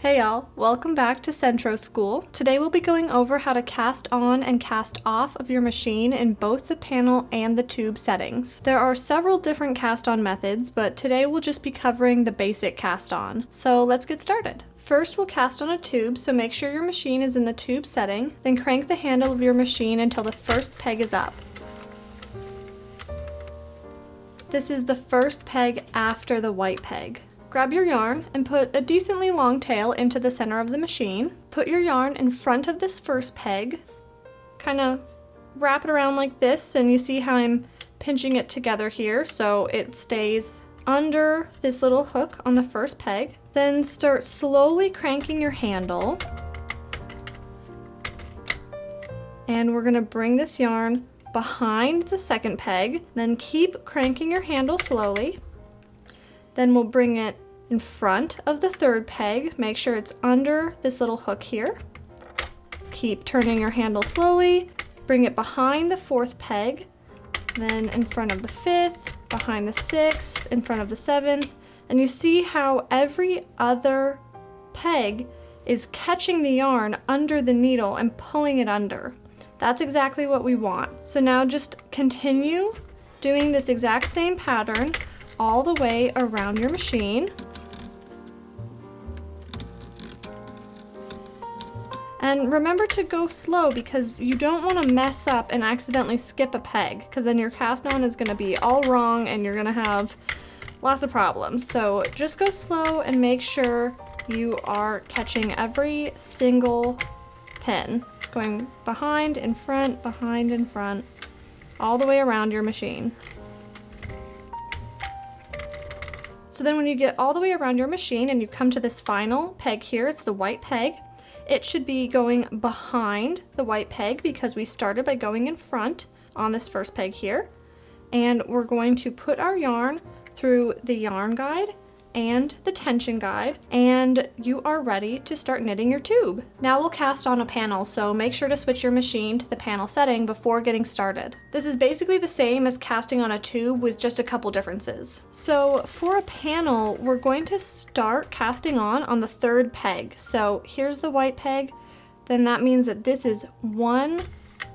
Hey y'all, welcome back to Sentro School. Today we'll be going over how to cast on and cast off of your machine in both the panel and the tube settings. There are several different cast on methods, but today we'll just be covering the basic cast on. So let's get started. First we'll cast on a tube, so make sure your machine is in the tube setting, then crank the handle of your machine until the first peg is up. This is the first peg after the white peg. Grab your yarn and put a decently long tail into the center of the machine. Put your yarn in front of this first peg, kind of wrap it around like this, and you see how I'm pinching it together here so it stays under this little hook on the first peg. Then start slowly cranking your handle. And we're gonna bring this yarn behind the second peg, then keep cranking your handle slowly. Then we'll bring it in front of the third peg. Make sure it's under this little hook here. Keep turning your handle slowly. Bring it behind the fourth peg, then in front of the fifth, behind the sixth, in front of the seventh. And you see how every other peg is catching the yarn under the needle and pulling it under. That's exactly what we want. So now just continue doing this exact same pattern all the way around your machine. And remember to go slow because you don't want to mess up and accidentally skip a peg, because then your cast on is going to be all wrong and you're going to have lots of problems. So just go slow and make sure you are catching every single pin, going behind, in front, all the way around your machine. So then when you get all the way around your machine and you come to this final peg here, it's the white peg, it should be going behind the white peg because we started by going in front on this first peg here. And we're going to put our yarn through the yarn guide and the tension guide, and you are ready to start knitting your tube. Now we'll cast on a panel, so make sure to switch your machine to the panel setting before getting started. This is basically the same as casting on a tube with just a couple differences. So for a panel, we're going to start casting on the third peg. So here's the white peg, then that means that this is 1,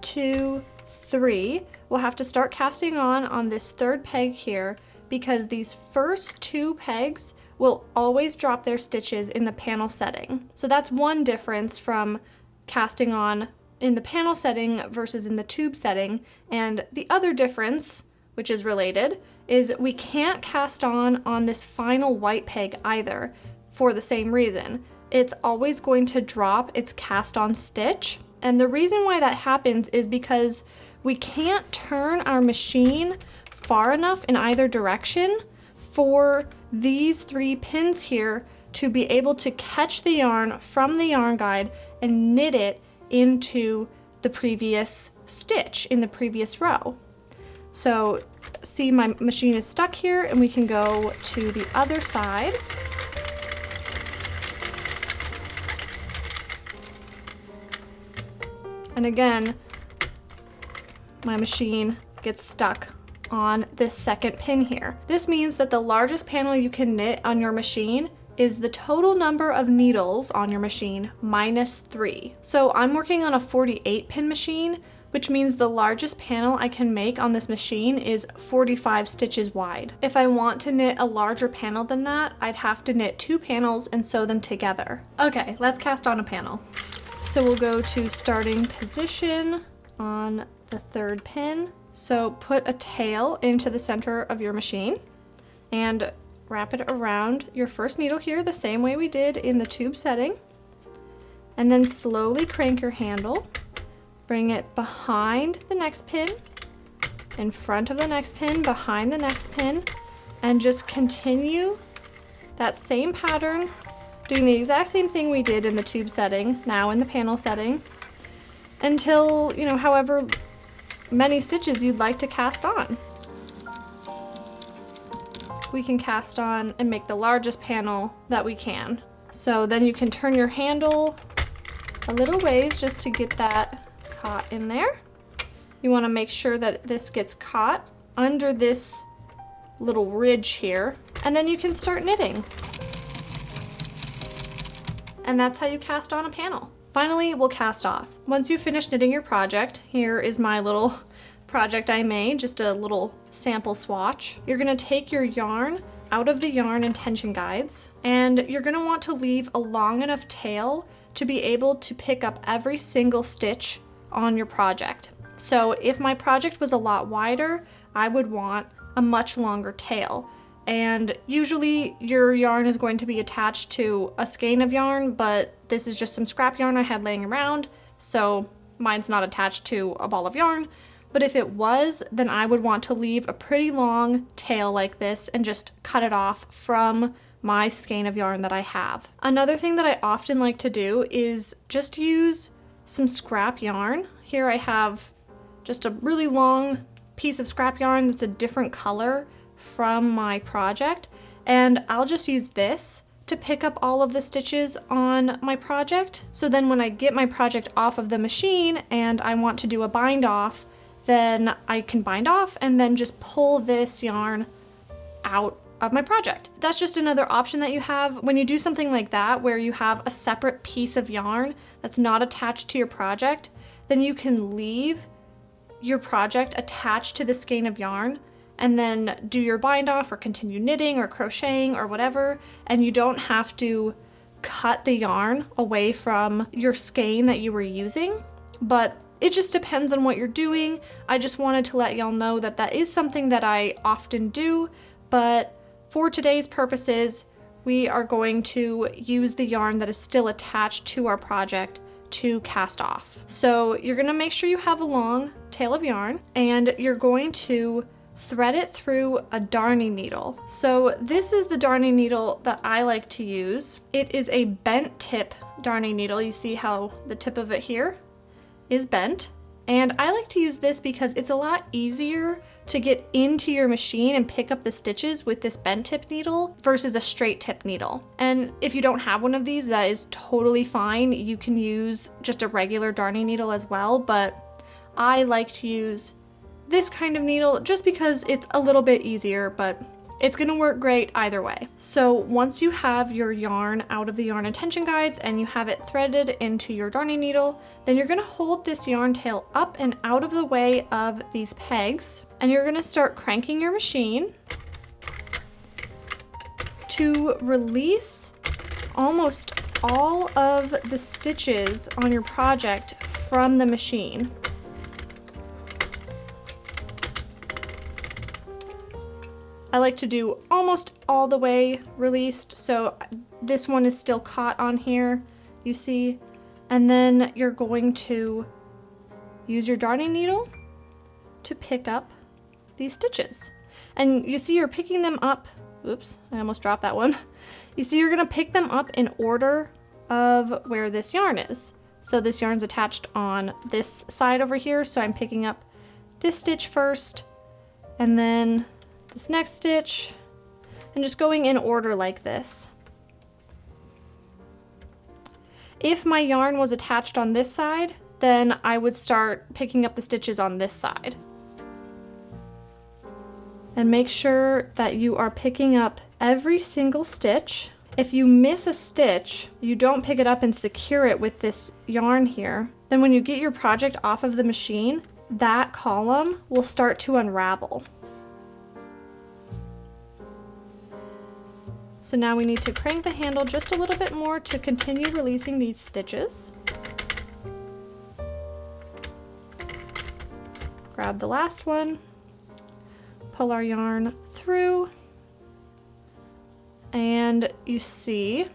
2, 3. We'll have to start casting on this third peg here, because these first two pegs will always drop their stitches in the panel setting. So that's one difference from casting on in the panel setting versus in the tube setting. And the other difference, which is related, is we can't cast on this final white peg either for the same reason. It's always going to drop its cast on stitch. And the reason why that happens is because we can't turn our machine far enough in either direction for these 3 pins here to be able to catch the yarn from the yarn guide and knit it into the previous stitch in the previous row. So see, my machine is stuck here and we can go to the other side. And again, my machine gets stuck on this second pin here. This means that the largest panel you can knit on your machine is the total number of needles on your machine minus 3. So I'm working on a 48 pin machine, which means the largest panel I can make on this machine is 45 stitches wide. If I want to knit a larger panel than that, I'd have to knit 2 panels and sew them together. Okay, let's cast on a panel. So we'll go to starting position on the third pin. So put a tail into the center of your machine and wrap it around your first needle here the same way we did in the tube setting. And then slowly crank your handle, bring it behind the next pin, in front of the next pin, behind the next pin, and just continue that same pattern, doing the exact same thing we did in the tube setting, now in the panel setting, until, however many stitches you'd like to cast on. We can cast on and make the largest panel that we can. So then you can turn your handle a little ways just to get that caught in there. You want to make sure that this gets caught under this little ridge here, and then you can start knitting. and that's how you cast on a panel. Finally, we'll cast off. Once you finish knitting your project, here is my little project I made, just a little sample swatch. You're gonna take your yarn out of the yarn and tension guides, and you're gonna want to leave a long enough tail to be able to pick up every single stitch on your project. So if my project was a lot wider, I would want a much longer tail. And usually your yarn is going to be attached to a skein of yarn, but this is just some scrap yarn I had laying around, so mine's not attached to a ball of yarn. But if it was, then I would want to leave a pretty long tail like this and just cut it off from my skein of yarn that I have. Another thing that I often like to do is just use some scrap yarn. Here I have just a really long piece of scrap yarn that's a different color from my project, and I'll just use this to pick up all of the stitches on my project. So then when I get my project off of the machine and I want to do a bind off, then I can bind off and then just pull this yarn out of my project. That's just another option that you have when you do something like that, where you have a separate piece of yarn that's not attached to your project. Then you can leave your project attached to the skein of yarn and then do your bind off or continue knitting or crocheting or whatever, and you don't have to cut the yarn away from your skein that you were using. But it just depends on what you're doing. I just wanted to let y'all know that that is something that I often do, but for today's purposes, we are going to use the yarn that is still attached to our project to cast off. So you're gonna make sure you have a long tail of yarn, and you're going to thread it through a darning needle. So this is the darning needle that I like to use. It is a bent tip darning needle. You see how the tip of it here is bent. And I like to use this because it's a lot easier to get into your machine and pick up the stitches with this bent tip needle versus a straight tip needle. And if you don't have one of these, that is totally fine. You can use just a regular darning needle as well, but I like to use this kind of needle just because it's a little bit easier, but it's gonna work great either way. So once you have your yarn out of the yarn and tension guides and you have it threaded into your darning needle, then you're gonna hold this yarn tail up and out of the way of these pegs, and you're gonna start cranking your machine to release almost all of the stitches on your project from the machine. I like to do almost all the way released, so this one is still caught on here, you see, and then you're going to use your darning needle to pick up these stitches. And you see you're picking them up, oops, I almost dropped that one. You see you're gonna pick them up in order of where this yarn is. So this yarn's attached on this side over here, so I'm picking up this stitch first, and then this next stitch, and just going in order like this. If my yarn was attached on this side, then I would start picking up the stitches on this side. And make sure that you are picking up every single stitch. If you miss a stitch, you don't pick it up and secure it with this yarn here, then when you get your project off of the machine, that column will start to unravel. So now we need to crank the handle just a little bit more to continue releasing these stitches. Grab the last one, pull our yarn through, and you see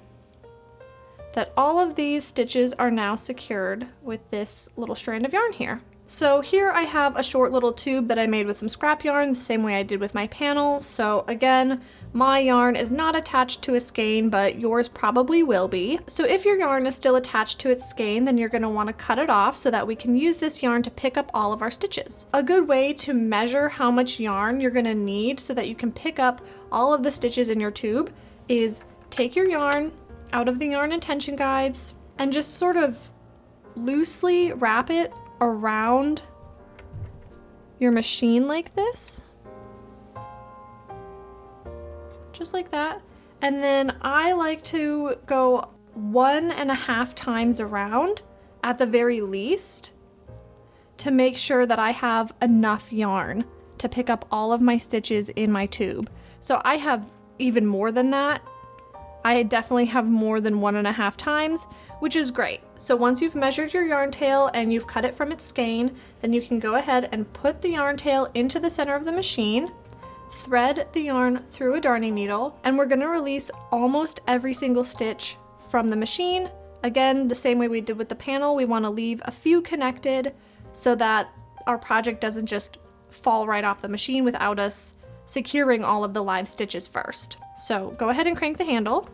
that all of these stitches are now secured with this little strand of yarn here. So here I have a short little tube that I made with some scrap yarn, the same way I did with my panel. So again, my yarn is not attached to a skein, but yours probably will be. So if your yarn is still attached to its skein, then you're gonna wanna cut it off so that we can use this yarn to pick up all of our stitches. A good way to measure how much yarn you're gonna need so that you can pick up all of the stitches in your tube is take your yarn out of the yarn and tension guides and just sort of loosely wrap it around your machine like this, just like that. And then I like to go 1.5 times around at the very least to make sure that I have enough yarn to pick up all of my stitches in my tube. So I have even more than that. I definitely have more than 1.5 times, which is great. So once you've measured your yarn tail and you've cut it from its skein, then you can go ahead and put the yarn tail into the center of the machine, thread the yarn through a darning needle, and we're gonna release almost every single stitch from the machine. Again, the same way we did with the panel, we wanna leave a few connected so that our project doesn't just fall right off the machine without us securing all of the live stitches first. So go ahead and crank the handle.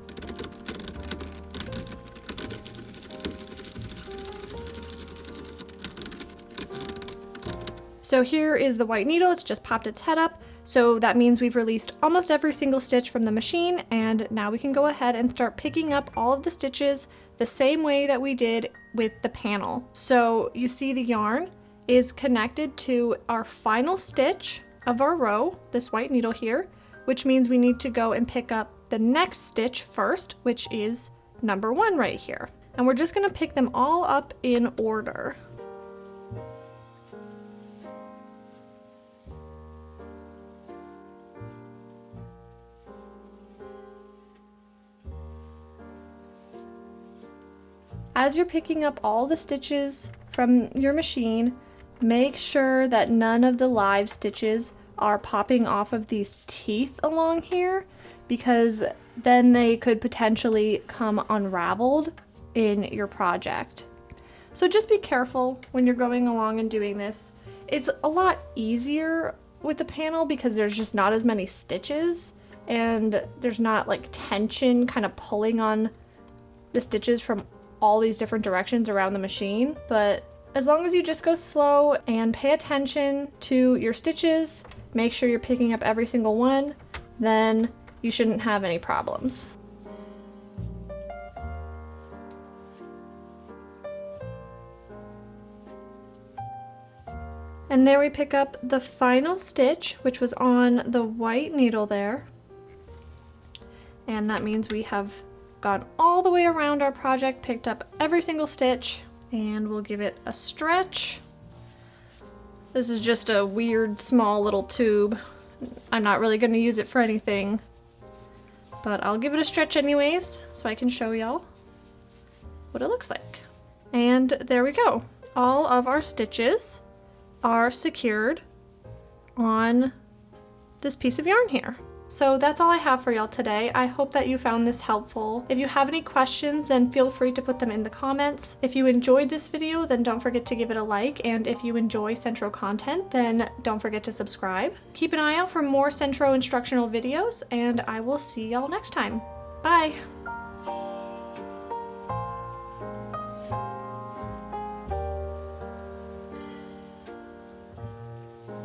So here is the white needle, it's just popped its head up. So that means we've released almost every single stitch from the machine, and now we can go ahead and start picking up all of the stitches the same way that we did with the panel. So you see the yarn is connected to our final stitch of our row, this white needle here, which means we need to go and pick up the next stitch first, which is number 1 right here. And we're just gonna pick them all up in order. As you're picking up all the stitches from your machine, make sure that none of the live stitches are popping off of these teeth along here, because then they could potentially come unraveled in your project. So just be careful when you're going along and doing this. It's a lot easier with the panel because there's just not as many stitches and there's not like tension kind of pulling on the stitches from all these different directions around the machine. But as long as you just go slow and pay attention to your stitches, make sure you're picking up every single one, then you shouldn't have any problems. And there we pick up the final stitch, which was on the white needle there. And that means we have gone all the way around our project, picked up every single stitch, and we'll give it a stretch. This is just a weird small little tube. I'm not really going to use it for anything, but I'll give it a stretch anyways so I can show y'all what it looks like. And there we go. All of our stitches are secured on this piece of yarn here. So that's all I have for y'all today. I hope that you found this helpful. If you have any questions, then feel free to put them in the comments. If you enjoyed this video, then don't forget to give it a like. And if you enjoy Sentro content, then don't forget to subscribe. Keep an eye out for more Sentro instructional videos, and I will see y'all next time. Bye!